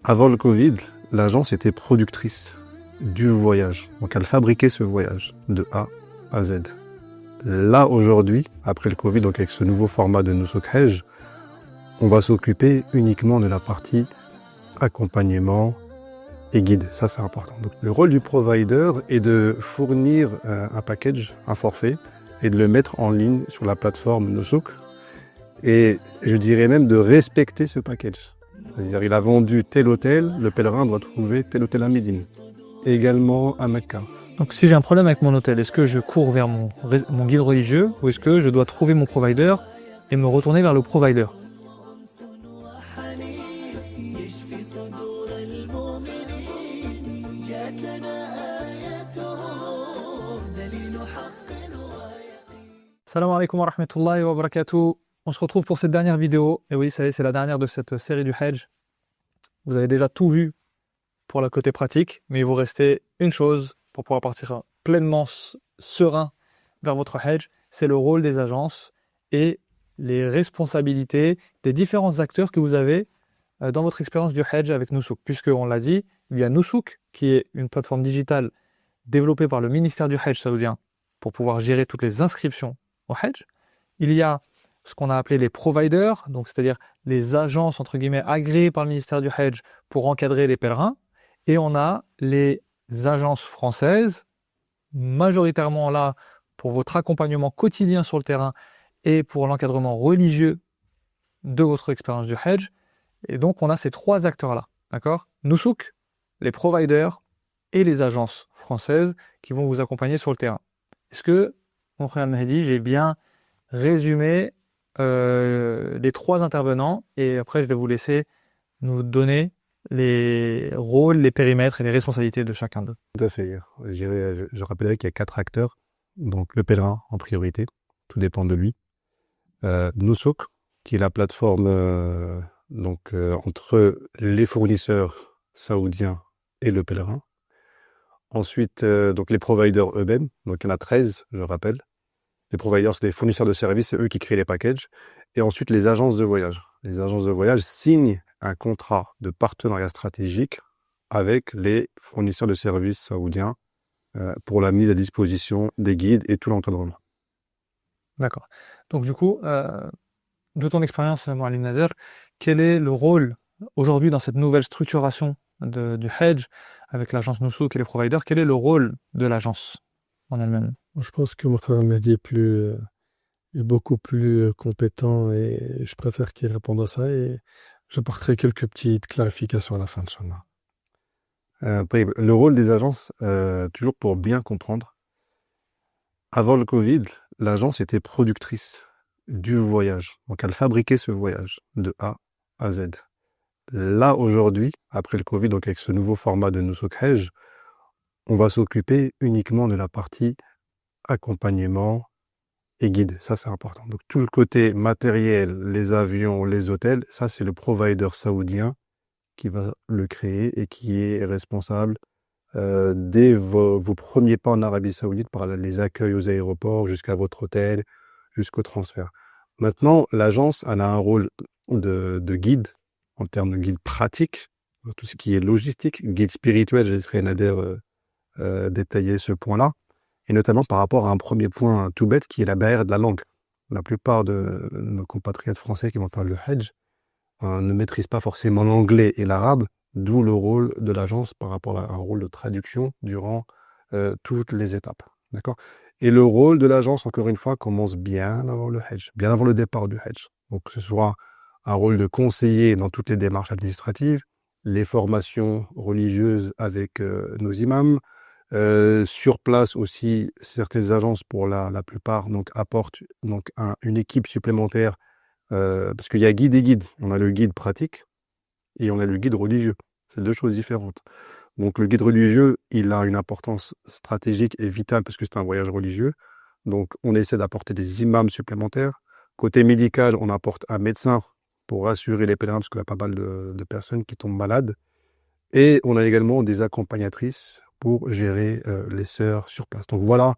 Avant le Covid, l'agence était productrice du voyage. Donc elle fabriquait ce voyage de A à Z. Là, aujourd'hui, après le Covid, donc avec ce nouveau format de Nusuk Hajj, on va s'occuper uniquement de la partie accompagnement et guide. Ça, c'est important. Donc, le rôle du provider est de fournir un package, un forfait, et de le mettre en ligne sur la plateforme Nusuk. Et je dirais même de respecter ce package. C'est-à-dire, il a vendu tel hôtel, le pèlerin doit trouver tel hôtel à Médine. Également à Mecca. Donc si j'ai un problème avec mon hôtel, est-ce que je cours vers mon guide religieux ou est-ce que je dois trouver mon provider et me retourner vers le provider? Salam alaikum wa rahmatullahi wa barakatuh. On se retrouve pour cette dernière vidéo. Et oui, ça y est, c'est la dernière de cette série du Hajj. Vous avez déjà tout vu pour le côté pratique, mais il vous restait une chose pour pouvoir partir pleinement serein vers votre Hajj, c'est le rôle des agences et les responsabilités des différents acteurs que vous avez dans votre expérience du Hajj avec Nusuk. Puisqu'on l'a dit, il y a Nusuk, qui est une plateforme digitale développée par le ministère du Hajj saoudien pour pouvoir gérer toutes les inscriptions au Hajj. Il y a ce qu'on a appelé les providers, donc c'est-à-dire les agences entre guillemets agréées par le ministère du Hajj pour encadrer les pèlerins. Et on a les agences françaises, majoritairement là pour votre accompagnement quotidien sur le terrain et pour l'encadrement religieux de votre expérience du Hajj. Et donc on a ces trois acteurs-là, d'accord? Nusuk, les providers et les agences françaises qui vont vous accompagner sur le terrain. Est-ce que, mon frère Mahdi, j'ai bien résumé les trois intervenants et après je vais vous laisser nous donner les rôles, les périmètres et les responsabilités de chacun d'eux. Tout à fait. Je rappellerai qu'il y a 4 acteurs. Donc le pèlerin en priorité, tout dépend de lui. Nusuk, qui est la plateforme entre les fournisseurs saoudiens et le pèlerin. Ensuite, donc les providers eux-mêmes, donc il y en a 13, je rappelle. Les providers, c'est les fournisseurs de services, c'est eux qui créent les packages. Et ensuite, les agences de voyage. Les agences de voyage signent un contrat de partenariat stratégique avec les fournisseurs de services saoudiens pour la mise à disposition des guides et tout l'encadrement. D'accord. Donc du coup, de ton expérience, Moualim Nader, quel est le rôle aujourd'hui dans cette nouvelle structuration du Hajj avec l'agence Nusuk et les providers? Quel est le rôle de l'agence en elle-même? Je pense que Mokhtar Mehdi est beaucoup plus compétent et je préfère qu'il réponde à ça et j'apporterai quelques petites clarifications à la fin, Inch'Allah. Le rôle des agences, toujours pour bien comprendre, avant le Covid, l'agence était productrice du voyage. Donc elle fabriquait ce voyage de A à Z. Là, aujourd'hui, après le Covid, donc avec ce nouveau format de Nusuk Hajj, on va s'occuper uniquement de la partie accompagnement et guide. Ça, c'est important. Donc tout le côté matériel, les avions, les hôtels, ça, c'est le provider saoudien qui va le créer et qui est responsable dès vos premiers pas en Arabie Saoudite par les accueils aux aéroports jusqu'à votre hôtel, jusqu'au transfert. Maintenant, l'agence elle a un rôle de guide en termes de guide pratique, tout ce qui est logistique, guide spirituel, je laisserai Nader détailler ce point-là, et notamment par rapport à un premier point tout bête qui est la barrière de la langue. La plupart de nos compatriotes français qui vont faire le Hajj ne maîtrisent pas forcément l'anglais et l'arabe, d'où le rôle de l'agence par rapport à un rôle de traduction durant toutes les étapes. D'accord ? Et le rôle de l'agence, encore une fois, commence bien avant le Hajj, bien avant le départ du Hajj. Donc que ce soit un rôle de conseiller dans toutes les démarches administratives, les formations religieuses avec nos imams, sur place aussi, certaines agences, pour la plupart, donc apportent donc une équipe supplémentaire parce qu'il y a guide et guide. On a le guide pratique et on a le guide religieux. C'est deux choses différentes. Donc le guide religieux, il a une importance stratégique et vitale parce que c'est un voyage religieux. Donc on essaie d'apporter des imams supplémentaires. Côté médical, on apporte un médecin pour rassurer les pèlerins parce qu'il y a pas mal de personnes qui tombent malades. Et on a également des accompagnatrices pour gérer les sœurs sur place. Donc voilà,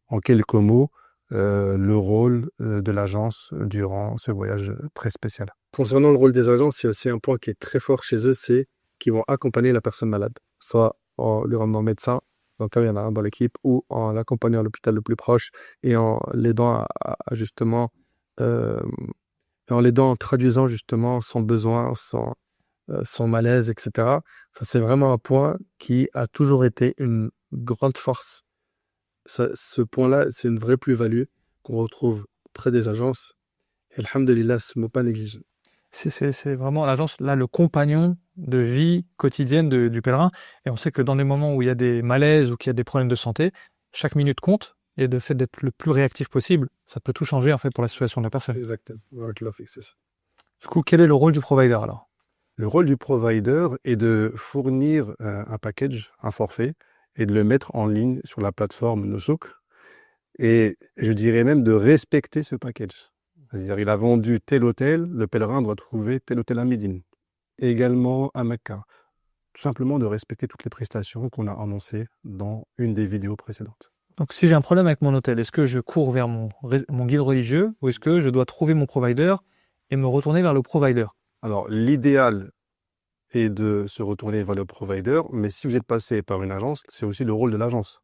en quelques mots, le rôle de l'agence durant ce voyage très spécial. Concernant le rôle des agences, c'est aussi un point qui est très fort chez eux, c'est qui vont accompagner la personne malade, soit en lui rendant médecin, dans le cas où il y en a un dans l'équipe, ou en l'accompagnant à l'hôpital le plus proche et en l'aidant à justement, et en l'aidant en traduisant justement son besoin, son malaise, etc. Enfin, c'est vraiment un point qui a toujours été une grande force. Ce point-là, c'est une vraie plus-value qu'on retrouve près des agences. Et alhamdulillah, ce n'est pas négligé. C'est vraiment l'agence, là, le compagnon de vie quotidienne du pèlerin. Et on sait que dans des moments où il y a des malaises ou qu'il y a des problèmes de santé, chaque minute compte. Et le fait d'être le plus réactif possible, ça peut tout changer en fait pour la situation de la personne. Exactement. C'est ça. Du coup, quel est le rôle du provider alors? Le rôle du provider est de fournir un package, un forfait, et de le mettre en ligne sur la plateforme Nosuk. Et je dirais même de respecter ce package. C'est-à-dire, il a vendu tel hôtel, le pèlerin doit trouver tel hôtel à Médine. Également à Mecca. Tout simplement de respecter toutes les prestations qu'on a annoncées dans une des vidéos précédentes. Donc, si j'ai un problème avec mon hôtel, est-ce que je cours vers mon guide religieux ou est-ce que je dois trouver mon provider et me retourner vers le provider? Alors, l'idéal est de se retourner vers le provider, mais si vous êtes passé par une agence, c'est aussi le rôle de l'agence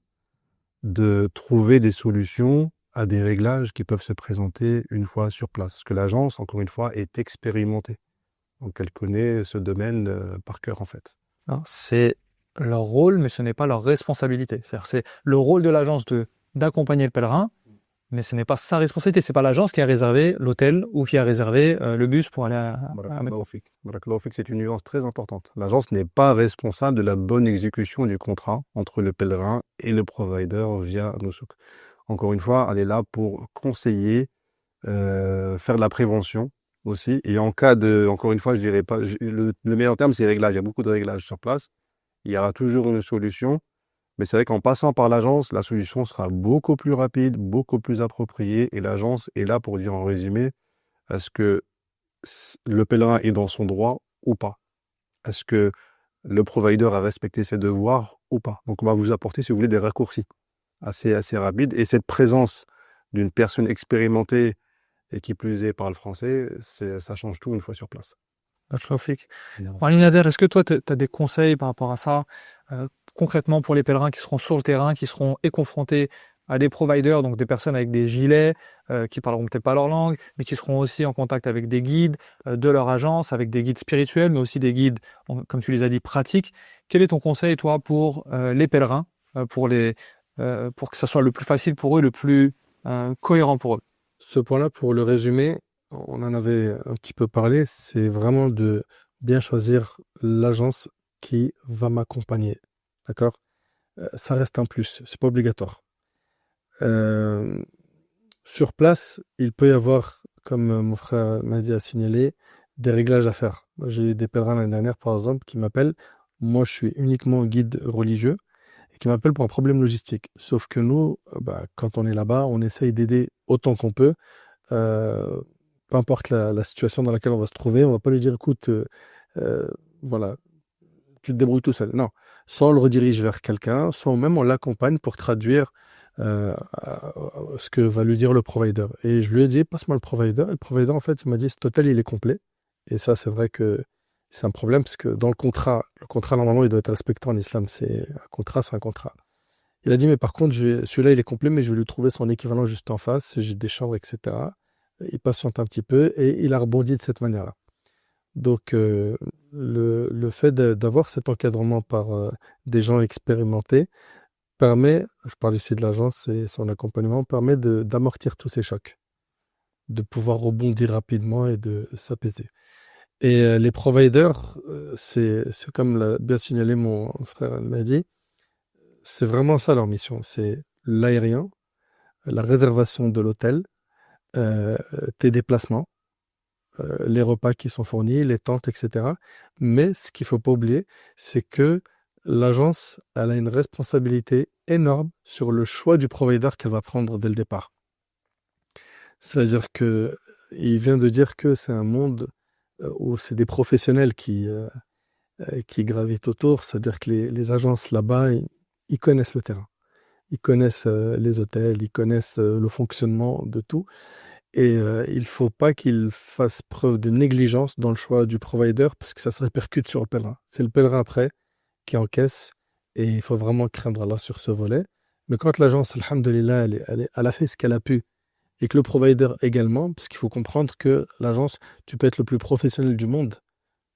de trouver des solutions à des réglages qui peuvent se présenter une fois sur place. Parce que l'agence, encore une fois, est expérimentée. Donc, elle connaît ce domaine par cœur, en fait. C'est leur rôle, mais ce n'est pas leur responsabilité. C'est-à-dire, c'est le rôle de l'agence d'accompagner le pèlerin, mais ce n'est pas sa responsabilité. C'est pas l'agence qui a réservé l'hôtel ou qui a réservé le bus pour aller à Barakallahu fik, c'est une nuance très importante. L'agence n'est pas responsable de la bonne exécution du contrat entre le pèlerin et le provider via Nosuk. Encore une fois, elle est là pour conseiller, faire de la prévention aussi. Et en cas de, encore une fois, je dirais pas, le meilleur terme, c'est réglage. Il y a beaucoup de réglages sur place. Il y aura toujours une solution. Mais c'est vrai qu'en passant par l'agence, la solution sera beaucoup plus rapide, beaucoup plus appropriée. Et l'agence est là pour dire en résumé, est-ce que le pèlerin est dans son droit ou pas? Est-ce que le provider a respecté ses devoirs ou pas? Donc on va vous apporter, si vous voulez, des raccourcis assez rapides. Et cette présence d'une personne expérimentée et qui plus est parle français, ça change tout une fois sur place. Nader, est-ce que toi, tu as des conseils par rapport à ça, concrètement pour les pèlerins qui seront sur le terrain, qui seront confrontés à des providers, donc des personnes avec des gilets, qui parleront peut-être pas leur langue, mais qui seront aussi en contact avec des guides de leur agence, avec des guides spirituels, mais aussi des guides, comme tu les as dit, pratiques. Quel est ton conseil, toi, pour les pèlerins, pour que ça soit le plus facile pour eux, le plus cohérent pour eux? Ce point-là, pour le résumer, on en avait un petit peu parlé, c'est vraiment de bien choisir l'agence qui va m'accompagner. D'accord? Ça reste un plus, c'est pas obligatoire. Sur place, il peut y avoir, comme mon frère Mehdi a signalé, des réglages à faire. Moi, j'ai eu des pèlerins l'année dernière, par exemple, qui m'appellent. Moi, je suis uniquement guide religieux et qui m'appellent pour un problème logistique. Sauf que nous, quand on est là-bas, on essaye d'aider autant qu'on peut. Peu importe la situation dans laquelle on va se trouver, on va pas lui dire, écoute, voilà, tu te débrouilles tout seul. Non, soit on le redirige vers quelqu'un, soit même on l'accompagne pour traduire ce que va lui dire le provider. Et je lui ai dit, passe-moi le provider. Et le provider, en fait, il m'a dit, cet hôtel, il est complet. Et ça, c'est vrai que c'est un problème, parce que dans le contrat, normalement, il doit être respecté en islam. C'est un contrat, c'est un contrat. Il a dit, mais par contre, celui-là, il est complet, mais je vais lui trouver son équivalent juste en face. J'ai des chambres, etc. Il patiente un petit peu et il a rebondi de cette manière-là. Donc, le fait d'avoir cet encadrement par des gens expérimentés permet, je parle ici de l'agence et son accompagnement, permet d'amortir tous ces chocs, de pouvoir rebondir rapidement et de s'apaiser. Et les providers, c'est comme l'a bien signalé mon frère Mehdi, c'est vraiment ça leur mission. C'est l'aérien, la réservation de l'hôtel, tes déplacements, les repas qui sont fournis, les tentes, etc. Mais ce qu'il ne faut pas oublier, c'est que l'agence, elle a une responsabilité énorme sur le choix du provider qu'elle va prendre dès le départ. C'est-à-dire qu'il vient de dire que c'est un monde où c'est des professionnels qui gravitent autour. C'est-à-dire que les agences là-bas, ils connaissent le terrain. Ils connaissent les hôtels, ils connaissent le fonctionnement de tout. Et il faut pas qu'il fasse preuve de négligence dans le choix du provider parce que ça se répercute sur le pèlerin. C'est le pèlerin après qui encaisse et il faut vraiment craindre Allah sur ce volet. Mais quand l'agence, alhamdoulilah, elle a fait ce qu'elle a pu et que le provider également, parce qu'il faut comprendre que l'agence, tu peux être le plus professionnel du monde,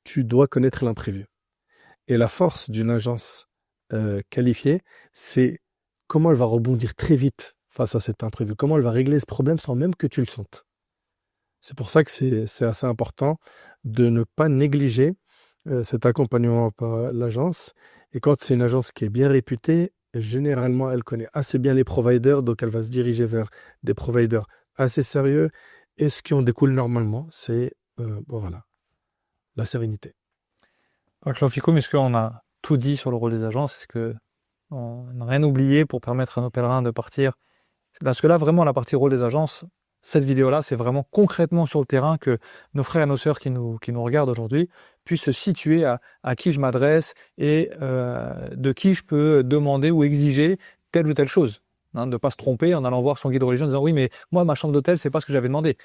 tu dois connaître l'imprévu. Et la force d'une agence qualifiée, c'est comment elle va rebondir très vite face à cet imprévu, comment elle va régler ce problème sans même que tu le sentes. C'est pour ça que c'est assez important de ne pas négliger cet accompagnement par l'agence. Et quand c'est une agence qui est bien réputée, généralement, elle connaît assez bien les providers, donc elle va se diriger vers des providers assez sérieux. Et ce qui en découle normalement, c'est voilà, la sérénité. Barakallahu fikoum, est-ce qu'on a tout dit sur le rôle des agences? Est-ce qu'on n'a rien oublié pour permettre à nos pèlerins de partir? Parce que là, vraiment, la partie rôle des agences, cette vidéo-là, c'est vraiment concrètement sur le terrain que nos frères et nos sœurs qui nous regardent aujourd'hui puissent se situer à qui je m'adresse et de qui je peux demander ou exiger telle ou telle chose. Hein, de ne pas se tromper en allant voir son guide religieux en disant « Oui, mais moi, ma chambre d'hôtel, c'est pas ce que j'avais demandé. »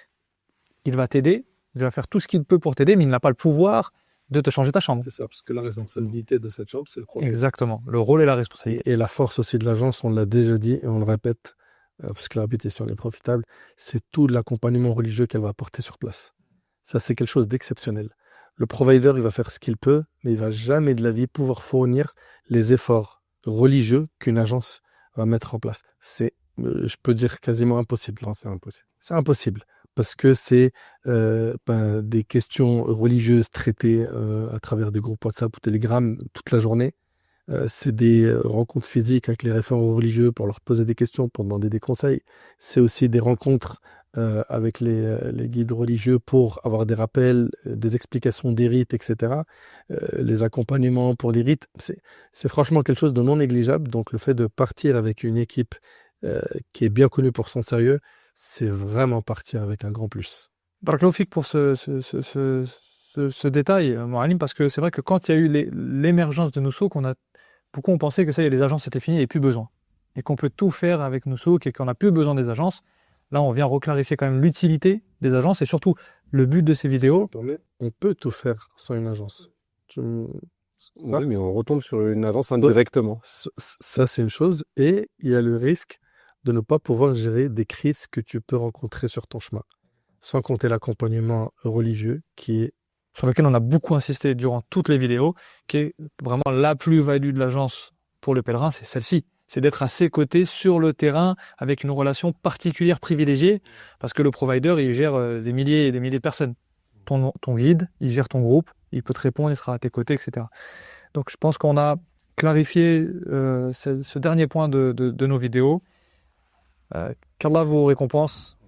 Il va t'aider, il va faire tout ce qu'il peut pour t'aider, mais il n'a pas le pouvoir de te changer ta chambre. C'est ça, parce que la responsabilité de cette chambre, c'est le provider. Exactement, le rôle et la responsabilité. Et la force aussi de l'agence, on l'a déjà dit et on le répète, parce que la répétition est profitable, c'est tout l'accompagnement religieux qu'elle va apporter sur place. Ça, c'est quelque chose d'exceptionnel. Le provider, il va faire ce qu'il peut, mais il va jamais de la vie pouvoir fournir les efforts religieux qu'une agence va mettre en place. C'est, je peux dire, quasiment impossible. Non, c'est impossible. C'est impossible. Parce que c'est des questions religieuses traitées à travers des groupes WhatsApp ou Telegram toute la journée. C'est des rencontres physiques avec les référents religieux pour leur poser des questions, pour demander des conseils. C'est aussi des rencontres avec les guides religieux pour avoir des rappels, des explications des rites, etc. Les accompagnements pour les rites, c'est franchement quelque chose de non négligeable. Donc le fait de partir avec une équipe qui est bien connue pour son sérieux, c'est vraiment partir avec un grand plus. Barakallahu fik pour ce détail, Moualim, parce que c'est vrai que quand il y a eu l'émergence de Noussouk, beaucoup ont pensé que ça y est, les agences c'était fini, il n'y avait plus besoin. Et qu'on peut tout faire avec Noussouk et qu'on n'a plus besoin des agences. Là, on vient reclarifier quand même l'utilité des agences et surtout le but de ces vidéos. On peut tout faire sans une agence. Oui, mais on retombe sur une agence indirectement. Ça, c'est une chose. Et il y a le risque de ne pas pouvoir gérer des crises que tu peux rencontrer sur ton chemin. Sans compter l'accompagnement religieux sur lequel on a beaucoup insisté durant toutes les vidéos, qui est vraiment la plus-value de l'agence pour le pèlerin, c'est celle-ci. C'est d'être à ses côtés sur le terrain avec une relation particulière privilégiée, parce que le provider, il gère des milliers et des milliers de personnes. Ton guide, il gère ton groupe, il peut te répondre, il sera à tes côtés, etc. Donc je pense qu'on a clarifié ce dernier point de nos vidéos. Qu'Allah vous récompense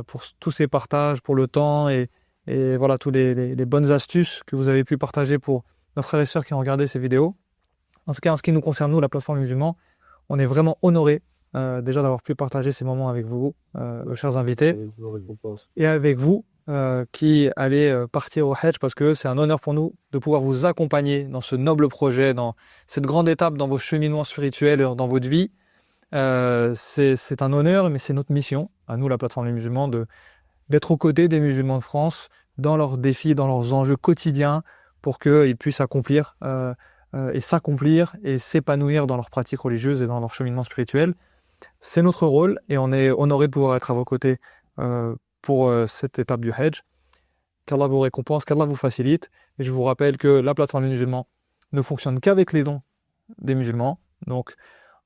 pour tous ces partages, pour le temps et voilà, toutes les bonnes astuces que vous avez pu partager pour nos frères et sœurs qui ont regardé ces vidéos. En tout cas, en ce qui nous concerne, nous, la plateforme musulman, on est vraiment honorés déjà d'avoir pu partager ces moments avec vous, chers invités, et avec vous qui allez partir au Hajj, parce que c'est un honneur pour nous de pouvoir vous accompagner dans ce noble projet, dans cette grande étape dans vos cheminements spirituels, dans votre vie. C'est un honneur, mais c'est notre mission, à nous, la plateforme des musulmans, d'être aux côtés des musulmans de France dans leurs défis, dans leurs enjeux quotidiens, pour qu'ils puissent accomplir et s'accomplir et s'épanouir dans leurs pratiques religieuses et dans leur cheminement spirituel. C'est notre rôle et on est honoré de pouvoir être à vos côtés pour cette étape du Hajj. Qu'Allah vous récompense, qu'Allah vous facilite. Et je vous rappelle que la plateforme des musulmans ne fonctionne qu'avec les dons des musulmans. Donc,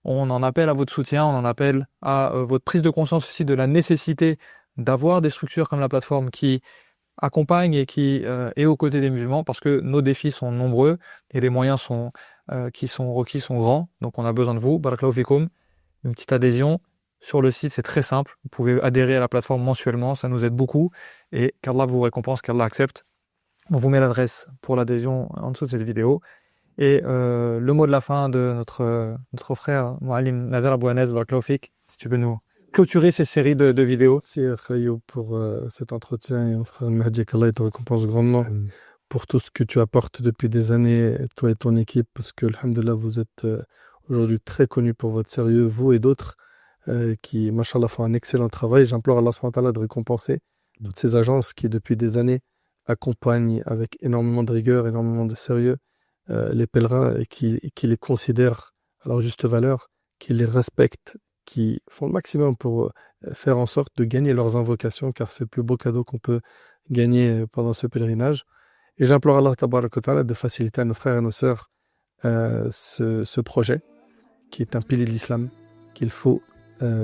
on en appelle à votre soutien, on en appelle à votre prise de conscience aussi de la nécessité d'avoir des structures comme la plateforme qui accompagne et qui est aux côtés des musulmans, parce que nos défis sont nombreux et les moyens qui sont requis sont grands. Donc on a besoin de vous. Barakallahu fikoum. Une petite adhésion sur le site, c'est très simple. Vous pouvez adhérer à la plateforme mensuellement, ça nous aide beaucoup. Et qu'Allah vous récompense, qu'Allah accepte. On vous met l'adresse pour l'adhésion en dessous de cette vidéo. Et le mot de la fin de notre frère Moualim Nader Abouanez, Barakallahu fik, si tu peux nous clôturer ces séries de vidéos. Merci Khayo pour cet entretien et mon frère Mahdi, qu'Allah te récompense grandement pour tout ce que tu apportes depuis des années, toi et ton équipe, parce que alhamdoulilah, vous êtes aujourd'hui très connus pour votre sérieux, vous et d'autres. qui, machallah, font un excellent travail. J'implore Allah subhanahu wa ta'ala de récompenser toutes ces agences qui, depuis des années, accompagnent avec énormément de rigueur, énormément de sérieux les pèlerins et qui les considèrent à leur juste valeur, qui les respectent, qui font le maximum pour faire en sorte de gagner leurs invocations, car c'est le plus beau cadeau qu'on peut gagner pendant ce pèlerinage. Et j'implore Allah tabarak wa ta'ala de faciliter à nos frères et nos sœurs ce projet, qui est un pilier de l'islam, qu'il faut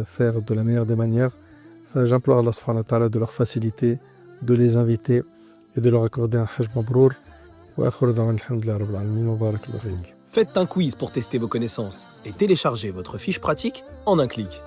faire de la meilleure des manières. Enfin, j'implore Allah subhanahu wa ta'ala de leur faciliter, de les inviter et de leur accorder un hajj mabrour. Wa akhiru da'wana alhamdulillahi rabbil alamin wa barakallahu fik. Faites un quiz pour tester vos connaissances et téléchargez votre fiche pratique en un clic.